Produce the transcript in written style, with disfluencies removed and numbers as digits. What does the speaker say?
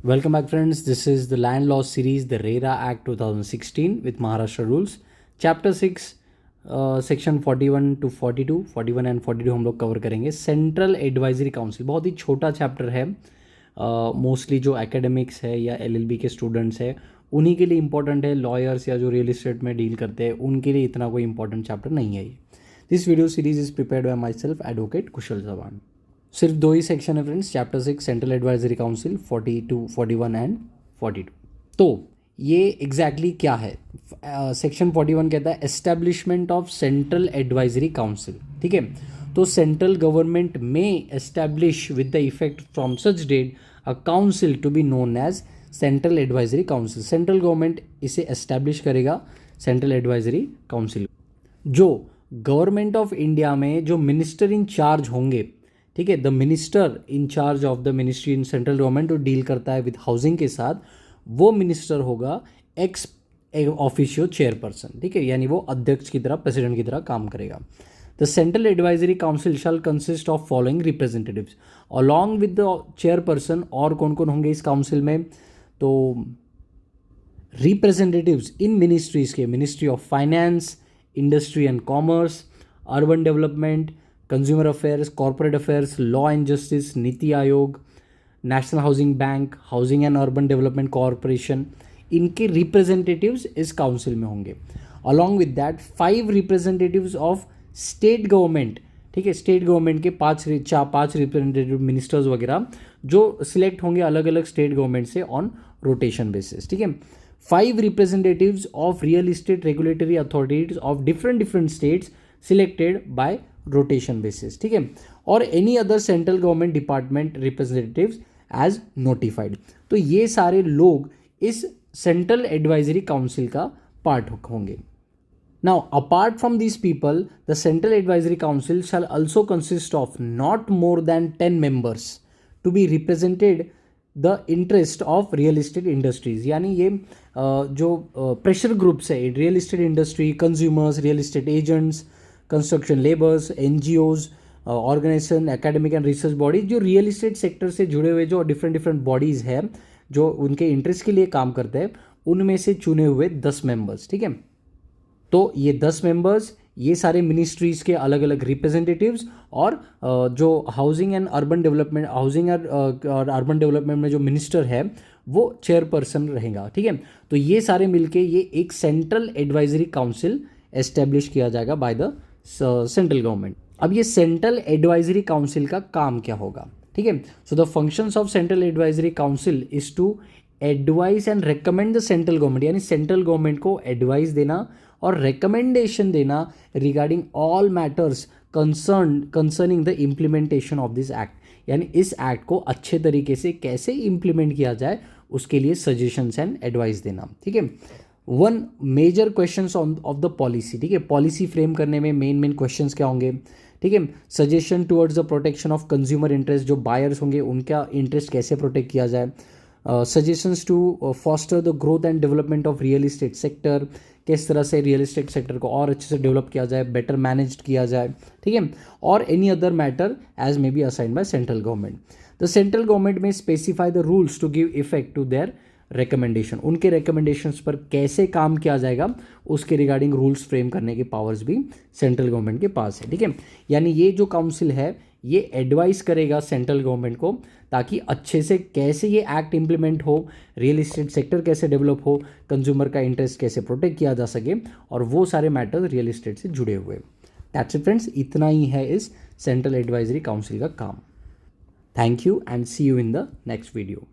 Welcome back, friends. This is the Land Law series, the RERA Act 2016 with Maharashtra rules. Chapter 6, section 41 to 42, 41 and 42 हम लोग cover करेंगे. Central advisory council बहुत ही छोटा chapter है. Mostly जो academics है या एलएलबी के स्टूडेंट्स है उन्हीं के लिए इंपॉर्टेंट है. लॉयर्स या जो रियल एस्टेट में डील करते हैं उनके लिए इतना कोई इंपॉर्टेंट चैप्टर नहीं है ये. This video series is prepared by myself advocate Kushal Chauhan. सिर्फ दो ही सेक्शन है friends. Chapter 6 central advisory council 42, 41 and 42. तो ये एग्जैक्टली क्या है? सेक्शन 41 कहता है establishment of central advisory council. ठीक है, तो सेंट्रल गवर्नमेंट में establish with the effect from such date a council to be known as central advisory council. Central government इसे एस्टैब्लिश करेगा सेंट्रल एडवाइजरी काउंसिल. जो गवर्नमेंट ऑफ इंडिया में जो minister in charge होंगे, ठीक है, the minister in charge of the ministry in central government जो deal करता है विद हाउसिंग के साथ, वो मिनिस्टर होगा एक्स ऑफिशियो चेयरपर्सन. ठीक है, यानी वो अध्यक्ष की तरह, प्रेसिडेंट की तरह काम करेगा. The central advisory council shell consist of following representatives along with the chairperson. और कौन कौन होंगे इस काउंसिल में? तो रिप्रेजेंटेटिव्स इन मिनिस्ट्रीज के, ministry of finance, industry and commerce, urban development, consumer affairs, corporate affairs, law and justice, NITI Aayog, national housing bank, housing and urban development corporation, इनके representatives इस काउंसिल में होंगे. Along with that 5 representatives of state government. ठीक है, state government के 5 representative ministers वगैरह जो select होंगे अलग अलग स्टेट गवर्नमेंट से ऑन रोटेशन बेसिस. ठीक है, 5 representatives of real estate regulatory authorities of different states selected by rotation basis. ठीक है, और any other central government department representatives as notified. तो ये सारे लोग इस सेंट्रल एडवाइजरी काउंसिल का पार्ट होंगे. Now apart from these people the central advisory council shall also consist of not more than 10 members to be represented the interest of real estate industries. यानी ये जो प्रेशर ग्रुप्स है, real estate industry, consumers, real estate agents, construction labours, NGOs, organisation, academic and research bodies, जो real estate sector से जुड़े हुए जो different bodies हैं जो उनके इंटरेस्ट के लिए काम करते हैं, उनमें से चुने हुए 10 मेंबर्स. ठीक है, तो ये 10 मेंबर्स, ये सारे मिनिस्ट्रीज़ के अलग अलग रिप्रेजेंटेटिव्स, और जो housing and urban development, housing और अर्बन डेवलपमेंट में जो मिनिस्टर है वो चेयरपर्सन रहेगा. ठीक है, तो ये सारे मिलके ये एक सेंट्रल एडवाइजरी काउंसिल एस्टेब्लिश किया जाएगा बाय द सेंट्रल गवर्नमेंट. अब ये सेंट्रल एडवाइजरी काउंसिल का काम क्या होगा? ठीक है, so the functions of central advisory council is to advise and recommend the central government. यानी सेंट्रल गवर्नमेंट को एडवाइस देना और रिकमेंडेशन देना regarding all matters concerning the implementation of this act. यानी इस एक्ट को अच्छे तरीके से कैसे इम्प्लीमेंट किया जाए उसके लिए सजेशंस एंड एडवाइस देना. ठीक है, one major questions of the policy. ठीक है, पॉलिसी फ्रेम करने में मेन क्वेश्चंस क्या होंगे? ठीक है, suggestion towards the protection of consumer interest, जो बायर्स होंगे उनका इंटरेस्ट कैसे प्रोटेक्ट किया जाए. Suggestions to foster the growth and development of real estate sector, किस तरह से रियल इस्टेट सेक्टर को और अच्छे से डेवलप किया जाए, बेटर मैनेज्ड किया जाए. ठीक है, और any other matter as may be assigned by central government. The central government may specify the rules to give effect to their recommendation. उनके रिकमेंडेशंस पर कैसे काम किया जाएगा उसके रिगार्डिंग रूल्स फ्रेम करने के पावर्स भी सेंट्रल गवर्नमेंट के पास है. ठीक है, यानी ये जो काउंसिल है ये एडवाइस करेगा सेंट्रल गवर्नमेंट को ताकि अच्छे से कैसे ये एक्ट इंप्लीमेंट हो, रियल इस्टेट सेक्टर कैसे डेवलप हो, कंज्यूमर का इंटरेस्ट कैसे प्रोटेक्ट किया जा सके, और वो सारे मैटर रियल इस्टेट से जुड़े हुए. दैट्स इट फ्रेंड्स, इतना ही है इस सेंट्रल एडवाइजरी काउंसिल का काम. Thank you and see you in the next video.